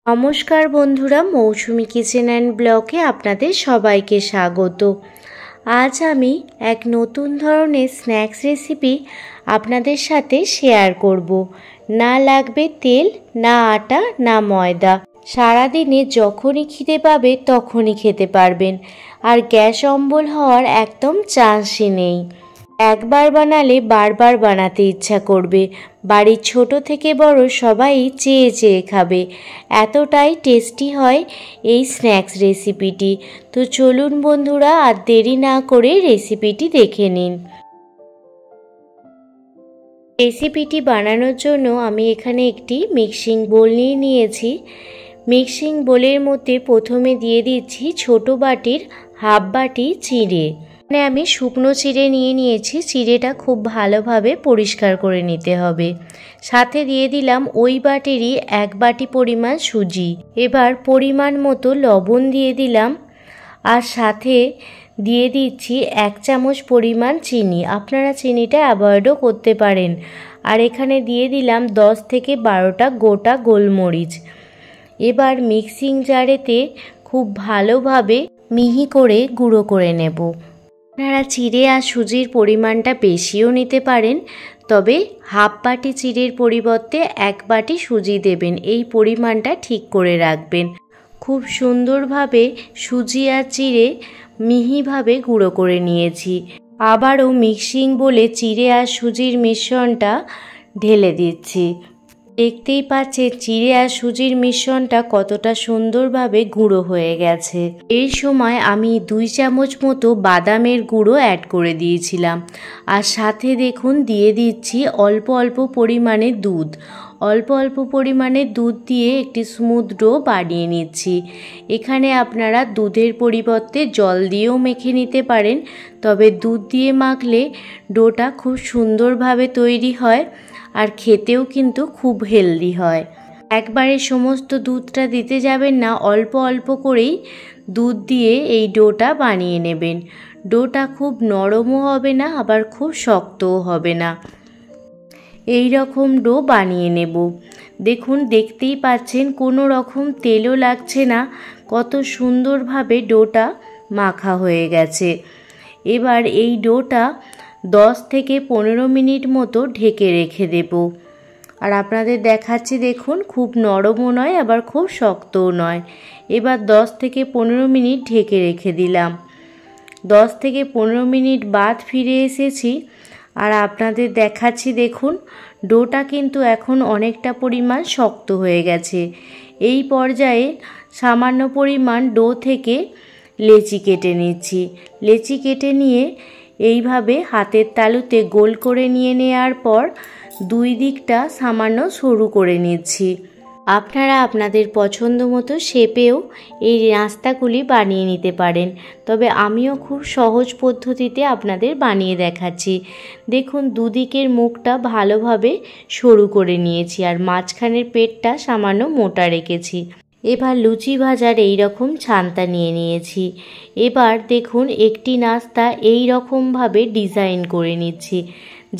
নমস্কার বন্ধুরা, মৌসুমি kitchen and ব্লগে আপনাদের সবাইকে স্বাগত। আজ আমি এক নতুন ধরনের স্ন্যাক্স রেসিপি আপনাদের সাথে শেয়ার করব। না লাগবে তেল, না আটা, না ময়দা। সারাদিনে যখনই খিদে পাবে তখনই খেতে পারবেন, আর গ্যাস অম্বল হওয়ার একদম চান্সই নেই। একবার বানালে বারবার বানাতে ইচ্ছা করবে। বাড়ির ছোট থেকে বড় সবাই চেয়ে চেয়ে খাবে, এতটাই টেস্টি হয় এই স্ন্যাক্স রেসিপিটি। তো চলুন বন্ধুরা, আর দেরি না করে রেসিপিটি দেখে নিন। রেসিপিটি বানানোর জন্য আমি এখানে একটি মিক্সিং বোল নিয়েছি। মিক্সিং বোলের মধ্যে প্রথমে দিয়ে দিচ্ছি ছোট বাটির হাফ বাটি চিড়ে। আমি শুকনো চিড়ে নিয়েছি। চিড়েটা খুব ভালোভাবে পরিষ্কার করে নিতে হবে। সাথে দিয়ে দিলাম ওই বাটিরই এক বাটি পরিমাণ সুজি। এবার পরিমাণ মতো লবণ দিয়ে দিলাম, আর সাথে দিয়ে দিচ্ছি 1 চামচ পরিমাণ চিনি। আপনারা চিনিটা অ্যাভয়েডও করতে পারেন। আর এখানে দিয়ে দিলাম 10 থেকে 12টা গোটা গোলমরিচ। এবার মিক্সিং জারেতে খুব ভালোভাবে মিহি করে গুঁড়ো করে নেব। আপনারা চিড়ে আর সুজির পরিমাণটা বেশিও নিতে পারেন, তবে হাফ বাটি চিড়ের পরিবর্তে 1 বাটি সুজি দেবেন। এই পরিমাণটা ঠিক করে রাখবেন। খুব সুন্দরভাবে সুজি আর চিড়ে মিহিভাবে গুঁড়ো করে নিয়েছি। আবারও মিক্সিং বলে চিড়ে আর সুজির মিশ্রণটা ঢেলে দিচ্ছি। দেখতেই পাচ্ছেন চিড়ে আর সুজির মিশ্রণটা কতটা সুন্দরভাবে গুঁড়ো হয়ে গেছে। এই সময় আমি 2 চামচ মতো বাদামের গুঁড়ো অ্যাড করে দিয়েছিলাম, আর সাথে দেখুন দিয়ে দিচ্ছি অল্প অল্প পরিমাণে দুধ। অল্প অল্প পরিমাণে দুধ দিয়ে একটি স্মুথ ডো বানিয়ে নিচ্ছি। এখানে আপনারা দুধের পরিবর্তে জল দিয়েও মেখে নিতে পারেন, তবে দুধ দিয়ে মাখলে ডোটা খুব সুন্দরভাবে তৈরি হয়, আর খেতেও কিন্তু খুব হেলদি হয়। একবারে সমস্ত দুধটা দিতে যাবেন না, অল্প অল্প করেই দুধ দিয়ে এই ডোটা বানিয়ে নেবেন। ডোটা খুব নরমও হবে না, আবার খুব শক্তও হবে না। এই রকম ডো বানিয়ে নেব। দেখুন, দেখতেই পাচ্ছেন কোনো রকম তেলও লাগছে না, কত সুন্দরভাবে ডোটা মাখা হয়ে গেছে। এবার এই ডোটা 10 থেকে 15 মিনিট মতো ঢেকে রেখে দেব। আর আপনাদের দেখাচ্ছি, দেখুন খুব নরমও নয়, আবার খুব শক্তও নয়। এবার 10 থেকে 15 মিনিট ঢেকে রেখে দিলাম। 10 থেকে 15 মিনিট বাদ ফিরে এসেছি, আর আপনাদের দেখাচ্ছি, দেখুন ডোটা কিন্তু এখন অনেকটা পরিমাণ শক্ত হয়ে গেছে। এই পর্যায়ে সামান্য পরিমাণ ডো থেকে লেচি কেটে নিচ্ছি। লেচি কেটে নিয়ে এইভাবে হাতের তালুতে গোল করে নিয়ে নেওয়ার পর 2 দিকটা সামান্য সরু করে নিচ্ছি। আপনারা আপনাদের পছন্দ মতো শেপেও এই নাস্তাগুলি বানিয়ে নিতে পারেন, তবে আমিও খুব সহজ পদ্ধতিতে আপনাদের বানিয়ে দেখাচ্ছি। দেখুন, দুদিকের মুখটা ভালোভাবে সরু করে নিয়েছি, আর মাঝখানের পেটটা সামান্য মোটা রেখেছি। এবার লুচি ভাজার এই রকম ছান্তা নিয়েছি। এবার দেখুন একটি নাস্তা এই রকমভাবে ডিজাইন করে নিচ্ছি,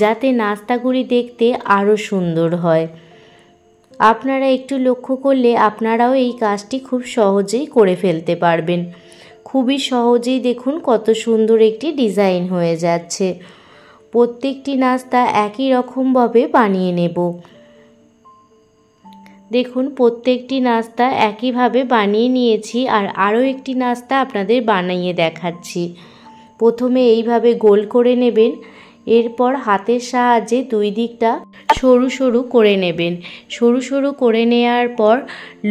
যাতে নাস্তাগুলি দেখতে আরও সুন্দর হয়। আপনারা একটু লক্ষ্য করলে আপনারাও এই কাজটি খুব সহজেই করে ফেলতে পারবেন। খুবই সহজেই দেখুন কত সুন্দর একটি ডিজাইন হয়ে যাচ্ছে। প্রত্যেকটি নাস্তা একই রকমভাবে বানিয়ে নেব। দেখুন, প্রত্যেকটি নাস্তা একইভাবে বানিয়ে নিয়েছি, আর আরও একটি নাস্তা আপনাদের বানিয়ে দেখাচ্ছি। প্রথমে এইভাবে গোল করে নেবেন, এরপর হাতের সাহায্যে 2 দিকটা সরু সরু করে নেবেন। সরু সরু করে নেওয়ার পর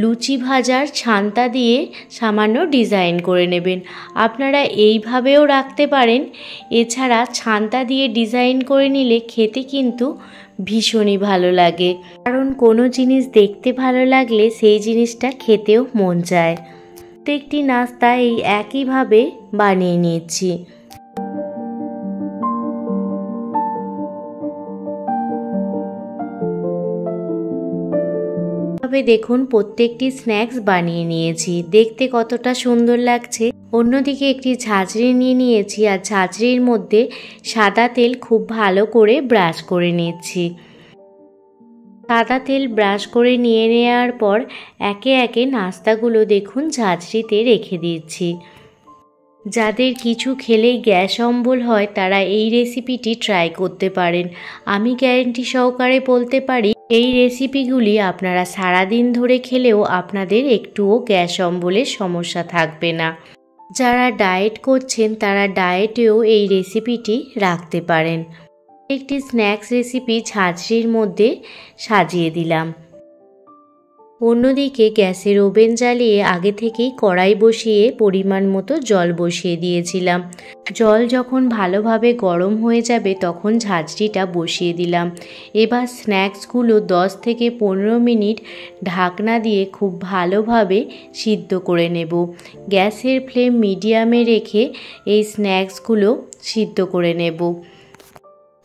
লুচি ভাজার ছান্তা দিয়ে সামান্য ডিজাইন করে নেবেন। আপনারা এইভাবেও রাখতে পারেন। এছাড়া ছান্তা দিয়ে ডিজাইন করে নিলে খেতে কিন্তু ভীষণই ভালো লাগে, কারণ কোনো জিনিস দেখতে ভালো লাগলে সেই জিনিসটা খেতেও মন চায়। প্রত্যেকটি নাস্তা এই একইভাবে বানিয়ে নিচ্ছি। তবে দেখুন প্রত্যেকটি স্ন্যাক্স বানিয়ে নিয়েছি, দেখতে কতটা সুন্দর লাগছে। অন্যদিকে একটি ঝাঁঝরি নিয়েছি, আর ঝাঁঝরির মধ্যে সাদা তেল খুব ভালো করে ব্রাশ করে নিচ্ছি। সাদা তেল ব্রাশ করে নিয়ে নেওয়ার পর একে একে নাস্তাগুলো দেখুন ঝাঁঝরিতে রেখে দিচ্ছি। যাদের কিছু খেলেই গ্যাস অম্বল হয় তারা এই রেসিপিটি ট্রাই করতে পারেন। আমি গ্যারেন্টি সহকারে বলতে পারি এই রেসিপিগুলি আপনারা সারাদিন ধরে খেলেও আপনাদের একটুও গ্যাস অম্বলের সমস্যা থাকবে না। যারা ডায়েট করছেন তারা ডায়েটেও এই রেসিপিটি রাখতে পারেন। একটি স্ন্যাক্স রেসিপি ঝাঁঝরির মধ্যে সাজিয়ে দিলাম। অন্যদিকে গ্যাসের ওভেন জ্বালিয়ে আগে থেকেই কড়াই বসিয়ে পরিমাণ মতো জল বসিয়ে দিয়েছিলাম। জল যখন ভালোভাবে গরম হয়ে যাবে তখন ঝাঁঝরিটা বসিয়ে দিলাম। এবার স্ন্যাক্সগুলো 10 থেকে 15 মিনিট ঢাকনা দিয়ে খুব ভালোভাবে সিদ্ধ করে নেব। গ্যাসের ফ্লেম মিডিয়ামে রেখে এই স্ন্যাক্সগুলো সিদ্ধ করে নেব।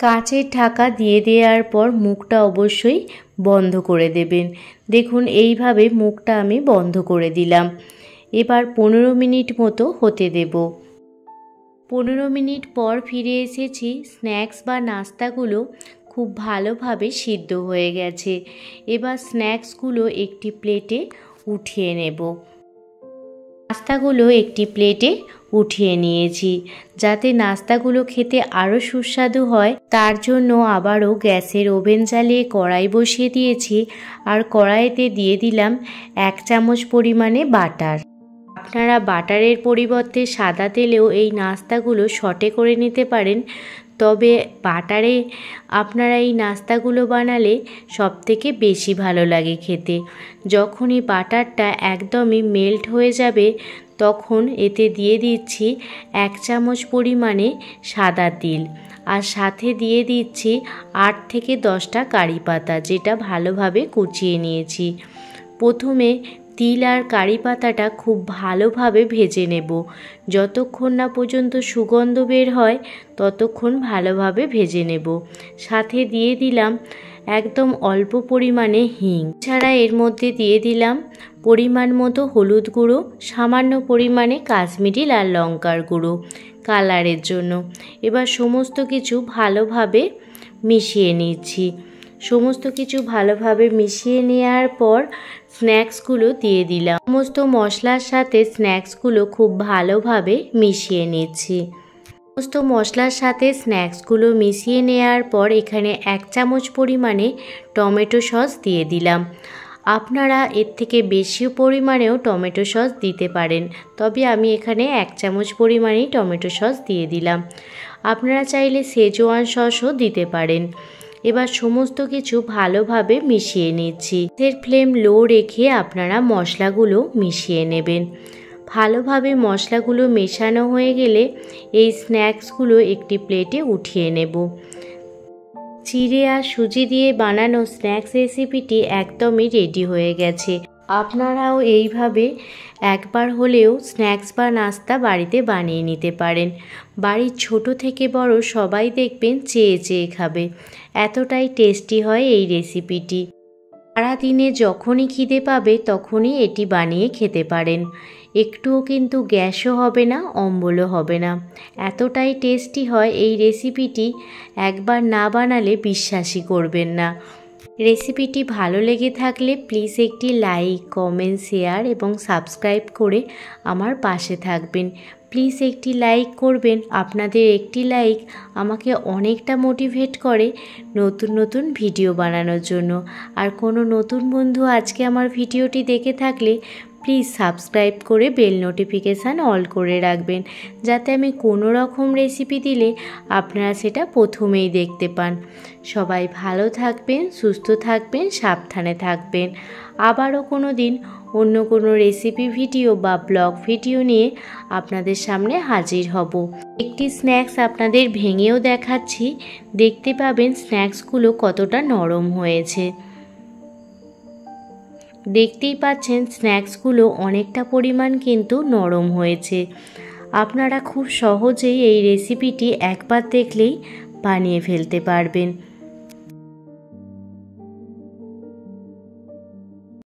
কাঁচের ঢাকা দিয়ে দেওয়ার পর মুখটা অবশ্যই বন্ধ করে দেবেন। দেখুন এইভাবে মুখটা আমি বন্ধ করে দিলাম। এবার 15 মিনিট মতো হতে দেব। 15 মিনিট পর ফিরে এসেছি। স্ন্যাক্স বা নাস্তাগুলো খুব ভালোভাবে সিদ্ধ হয়ে গেছে। এবার স্ন্যাক্সগুলো একটি প্লেটে উঠিয়ে নেব। নাস্তাগুলো একটি প্লেটে উঠিয়ে নিয়েছি। যাতে নাস্তাগুলো খেতে আরও সুস্বাদু হয় তার জন্য আবারও গ্যাসের ওভেন জ্বালিয়ে কড়াই বসিয়ে দিয়েছি। আর কড়াইতে দিয়ে দিলাম 1 চামচ পরিমাণে বাটার। আপনারা বাটারের পরিবর্তে সাদা তেলেও এই নাস্তাগুলো সটে করে নিতে পারেন। তবে বাটারে আপনারা এই নাস্তাগুলো বানালে সবথেকে বেশি ভালো লাগে খেতে। যখনই বাটারটা একদমই মেল্ট হয়ে যাবে তখন এতে দিয়ে দিচ্ছি 1 চামচ পরিমাণে সাদা তিল। আর সাথে দিয়ে দিচ্ছি 8 থেকে 10টা কারি পাতা, যেটা ভালোভাবে কুচিয়ে নিয়েছি। প্রথমে তিল আর কারি পাতাটা খুব ভালোভাবে ভেজে নেব। যতক্ষণ না পর্যন্ত সুগন্ধ বের হয় ততক্ষণ ভালোভাবে ভেজে নেব। সাথে দিয়ে দিলাম একদম অল্প পরিমাণে হিং। ছাড়া এর মধ্যে দিয়ে দিলাম পরিমাণ মতো হলুদ গুঁড়ো, সামান্য পরিমাণে কাশ্মীরি লাল লঙ্কার গুঁড়ো কালারের জন্য। এবার সমস্ত কিছু ভালোভাবে মিশিয়ে নিচ্ছি। সমস্ত কিছু ভালোভাবে মিশিয়ে নেওয়ার পর স্ন্যাক্সগুলো দিয়ে দিলাম। সমস্ত মশলার সাথে স্ন্যাক্সগুলো খুব ভালোভাবে মিশিয়ে নিচ্ছি। সমস্ত মশলার সাথে স্ন্যাক্সগুলো মিশিয়ে নেওয়ার পর এখানে 1 চামচ পরিমাণে টমেটো সস দিয়ে দিলাম। আপনারা এর থেকে বেশি পরিমাণেও টমেটো সস দিতে পারেন, তবে আমি এখানে 1 চামচ পরিমাণেই টমেটো সস দিয়ে দিলাম। আপনারা চাইলে শেজওয়ান সসও দিতে পারেন। এবার সমস্ত কিছু ভালোভাবে মিশিয়ে নিচ্ছি। এর ফ্লেম লো রেখে আপনারা মশলাগুলো মিশিয়ে নেবেন। ভালোভাবে মশলাগুলো মেশানো হয়ে গেলে এই স্ন্যাক্সগুলো একটি প্লেটে উঠিয়ে নেব। চিড়ে আর সুজি দিয়ে বানানো স্ন্যাক্স রেসিপিটি একদমই রেডি হয়ে গেছে। আপনারাও এইভাবে একবার হলেও স্ন্যাক্স বা নাস্তা বাড়িতে বানিয়ে নিতে পারেন। বাড়ির ছোট থেকে বড় সবাই দেখবেন চেয়ে চেয়ে খাবে। এতটাই টেস্টি হয় এই রেসিপিটি। সারাদিনে যখনই খিদে পাবে তখনই এটি বানিয়ে খেতে পারেন। একটুও কিন্তু গ্যাসও হবে না, অম্বলও হবে না। এতটাই টেস্টি হয় এই রেসিপিটি, একবার না বানালে বিশ্বাসই করবেন না। রেসিপিটি ভালো লেগে থাকলে প্লিজ একটি লাইক, কমেন্ট, শেয়ার এবং সাবস্ক্রাইব করে আমার পাশে থাকবেন। প্লিজ একটি লাইক করবেন। আপনাদের একটি লাইক আমাকে অনেকটা মোটিভেট করে নতুন নতুন ভিডিও বানানোর জন্য। আর কোনো নতুন বন্ধু আজকে আমার ভিডিওটি দেখে থাকলে প্লিজ সাবস্ক্রাইব করে বেল নোটিফিকেশান অল করে রাখবেন, যাতে আমি কোনো রকম রেসিপি দিলে আপনারা সেটা প্রথমেই দেখতে পান। সবাই ভালো থাকবেন, সুস্থ থাকবেন, সাবধানে থাকবেন। আবারও কোনো দিন অন্য কোনো রেসিপি ভিডিও বা ব্লগ ভিডিও নিয়ে আপনাদের সামনে হাজির হব। একটি স্ন্যাক্স আপনাদের ভেঙেও দেখাচ্ছি, দেখতে পাবেন স্ন্যাক্সগুলো কতটা নরম হয়েছে। দেখতেই পাচ্ছেন স্ন্যাক্সগুলো অনেকটা পরিমাণ কিন্তু নরম হয়েছে। আপনারা খুব সহজেই এই রেসিপিটি একবার দেখলেই বানিয়ে ফেলতে পারবেন।